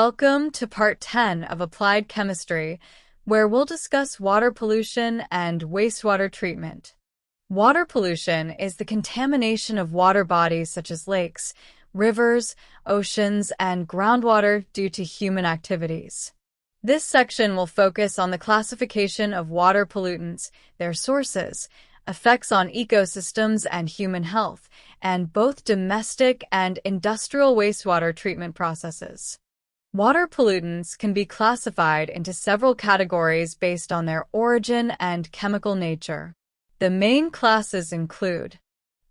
Welcome to Part 10 of Applied Chemistry, where we'll discuss water pollution and wastewater treatment. Water pollution is the contamination of water bodies such as lakes, rivers, oceans, and groundwater due to human activities. This section will focus on the classification of water pollutants, their sources, effects on ecosystems and human health, and both domestic and industrial wastewater treatment processes. Water pollutants can be classified into several categories based on their origin and chemical nature. The main classes include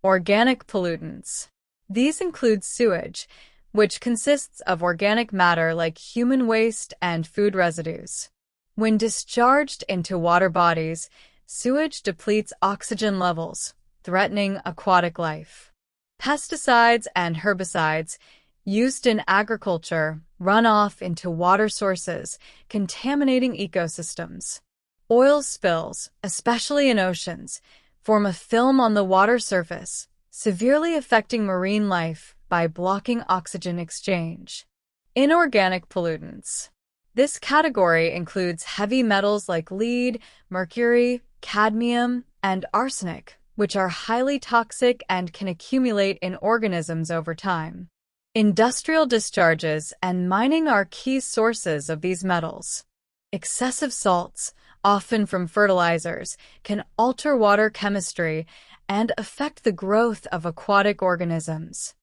organic pollutants. These include sewage, which consists of organic matter like human waste and food residues. When discharged into water bodies, sewage depletes oxygen levels, threatening aquatic life. Pesticides and herbicides used in agriculture run off into water sources, contaminating ecosystems. Oil spills, especially in oceans, form a film on the water surface, severely affecting marine life by blocking oxygen exchange. Inorganic pollutants. This category includes heavy metals like lead, mercury, cadmium, and arsenic, which are highly toxic and can accumulate in organisms over time. Industrial discharges and mining are key sources of these metals. Excessive salts, often from fertilizers, can alter water chemistry and affect the growth of aquatic organisms.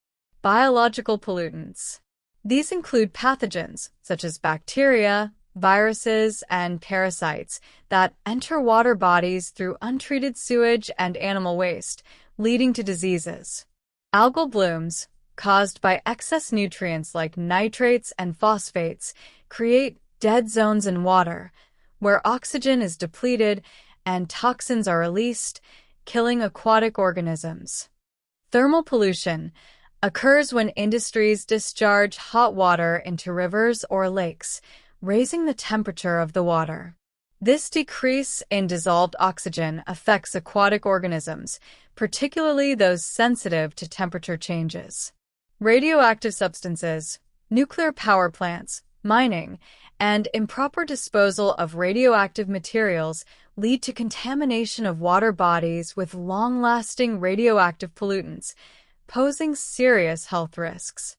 Biological pollutants. These include pathogens, such as bacteria, viruses, and parasites that enter water bodies through untreated sewage and animal waste, leading to diseases. Algal blooms, caused by excess nutrients like nitrates and phosphates, create dead zones in water, where oxygen is depleted and toxins are released, killing aquatic organisms. Thermal pollution occurs when industries discharge hot water into rivers or lakes, raising the temperature of the water. This decrease in dissolved oxygen affects aquatic organisms, particularly those sensitive to temperature changes. Radioactive substances, nuclear power plants, mining, and improper disposal of radioactive materials lead to contamination of water bodies with long-lasting radioactive pollutants, posing serious health risks.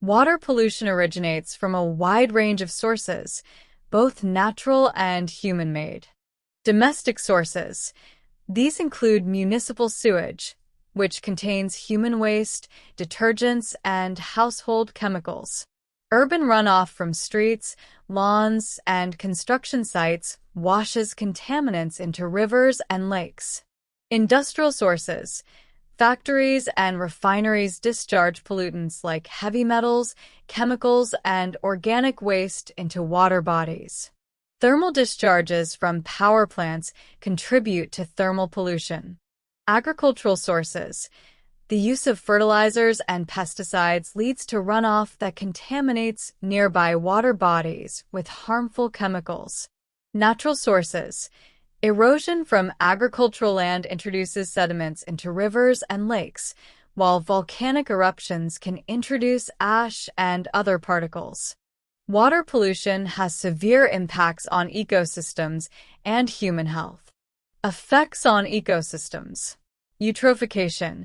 Water pollution originates from a wide range of sources, both natural and human-made. Domestic sources. These include municipal sewage, which contains human waste, detergents, and household chemicals. Urban runoff from streets, lawns, and construction sites washes contaminants into rivers and lakes. Industrial sources. Factories and refineries discharge pollutants like heavy metals, chemicals, and organic waste into water bodies. Thermal discharges from power plants contribute to thermal pollution. Agricultural sources. The use of fertilizers and pesticides leads to runoff that contaminates nearby water bodies with harmful chemicals. Natural sources. Erosion from agricultural land introduces sediments into rivers and lakes, while volcanic eruptions can introduce ash and other particles. Water pollution has severe impacts on ecosystems and human health. Effects on ecosystems. Eutrophication.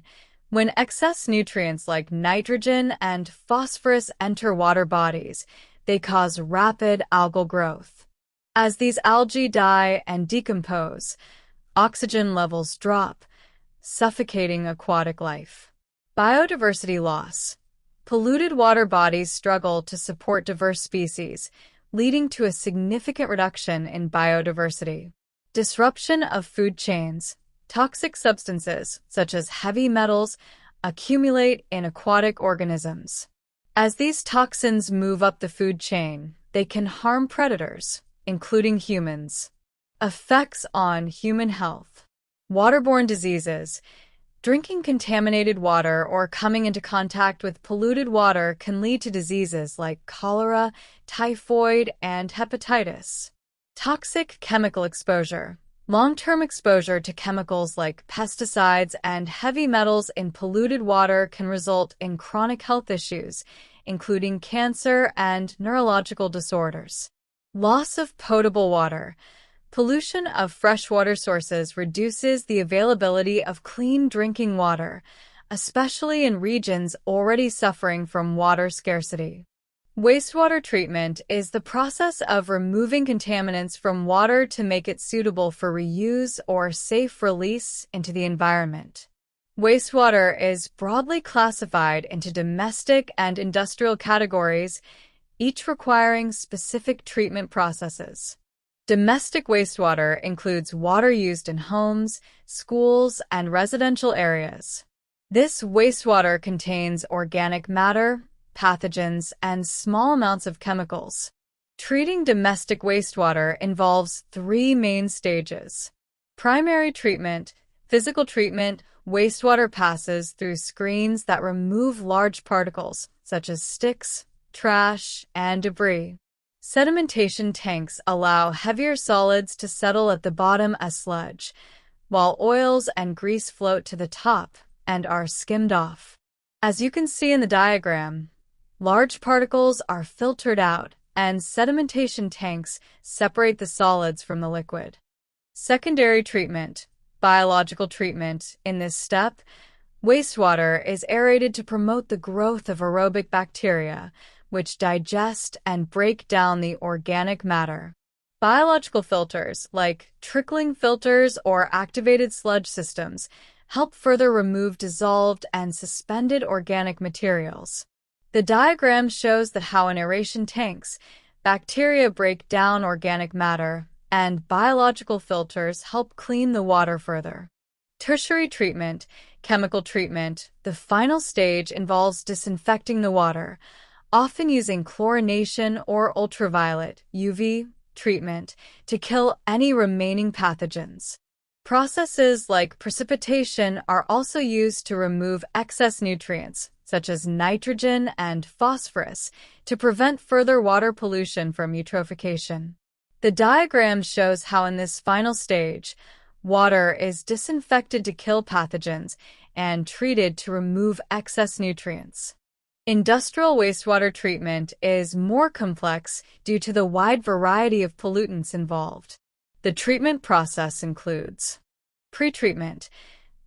When excess nutrients like nitrogen and phosphorus enter water bodies, they cause rapid algal growth. As these algae die and decompose, oxygen levels drop, suffocating aquatic life. Biodiversity loss. Polluted water bodies struggle to support diverse species, leading to a significant reduction in biodiversity. Disruption of food chains. Toxic substances, such as heavy metals, accumulate in aquatic organisms. As these toxins move up the food chain, they can harm predators, including humans. Effects on human health. Waterborne diseases. Drinking contaminated water or coming into contact with polluted water can lead to diseases like cholera, typhoid, and hepatitis. Toxic chemical exposure. Long-term exposure to chemicals like pesticides and heavy metals in polluted water can result in chronic health issues, including cancer and neurological disorders. Loss of potable water. Pollution of freshwater sources reduces the availability of clean drinking water, especially in regions already suffering from water scarcity. Wastewater treatment is the process of removing contaminants from water to make it suitable for reuse or safe release into the environment. Wastewater is broadly classified into domestic and industrial categories, each requiring specific treatment processes. Domestic wastewater includes water used in homes, schools, and residential areas. This wastewater contains organic matter, pathogens, and small amounts of chemicals. Treating domestic wastewater involves three main stages. Primary treatment, physical treatment. Wastewater passes through screens that remove large particles, such as sticks, trash, and debris. Sedimentation tanks allow heavier solids to settle at the bottom as sludge, while oils and grease float to the top and are skimmed off. As you can see in the diagram, large particles are filtered out, and sedimentation tanks separate the solids from the liquid. Secondary treatment, biological treatment. In this step, wastewater is aerated to promote the growth of aerobic bacteria, which digest and break down the organic matter. Biological filters, like trickling filters or activated sludge systems, help further remove dissolved and suspended organic materials. The diagram shows that how in aeration tanks, bacteria break down organic matter, and biological filters help clean the water further. Tertiary treatment, chemical treatment. The final stage involves disinfecting the water, often using chlorination or ultraviolet (UV) treatment to kill any remaining pathogens. Processes like precipitation are also used to remove excess nutrients, such as nitrogen and phosphorus, to prevent further water pollution from eutrophication. The diagram shows how in this final stage, water is disinfected to kill pathogens and treated to remove excess nutrients. Industrial wastewater treatment is more complex due to the wide variety of pollutants involved. The treatment process includes pretreatment.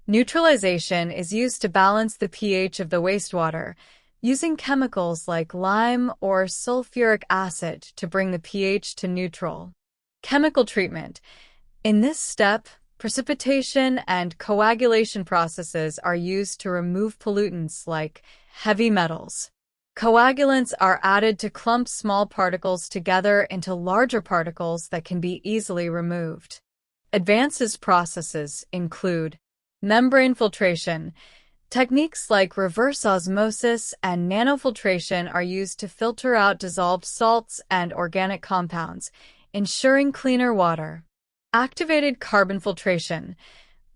Neutralization is used to balance the pH of the wastewater, using chemicals like lime or sulfuric acid to bring the pH to neutral. Chemical treatment. In this step, precipitation and coagulation processes are used to remove pollutants like heavy metals. Coagulants are added to clump small particles together into larger particles that can be easily removed. Advanced processes include membrane filtration. Techniques like reverse osmosis and nanofiltration are used to filter out dissolved salts and organic compounds, ensuring cleaner water. Activated carbon filtration.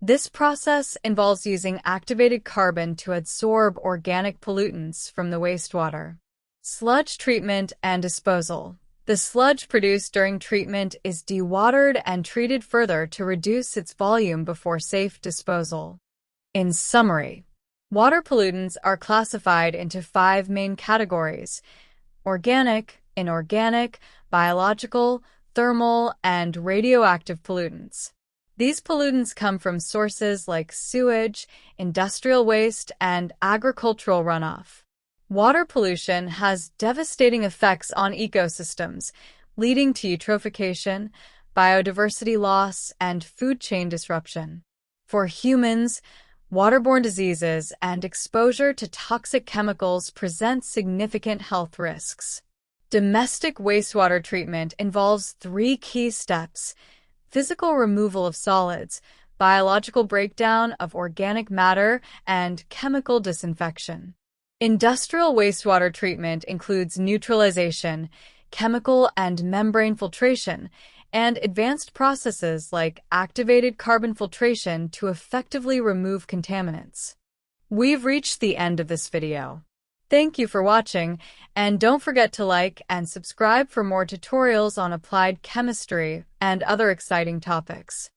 This process involves using activated carbon to absorb organic pollutants from the wastewater. Sludge treatment and disposal. The sludge produced during treatment is dewatered and treated further to reduce its volume before safe disposal. In summary, water pollutants are classified into 5 main categories: organic, inorganic, biological, thermal, and radioactive pollutants. These pollutants come from sources like sewage, industrial waste, and agricultural runoff. Water pollution has devastating effects on ecosystems, leading to eutrophication, biodiversity loss, and food chain disruption. For humans, waterborne diseases and exposure to toxic chemicals present significant health risks. Domestic wastewater treatment involves 3 key steps: physical removal of solids, biological breakdown of organic matter, and chemical disinfection. Industrial wastewater treatment includes neutralization, chemical and membrane filtration, and advanced processes like activated carbon filtration to effectively remove contaminants. We've reached the end of this video. Thank you for watching, and don't forget to like and subscribe for more tutorials on applied chemistry and other exciting topics.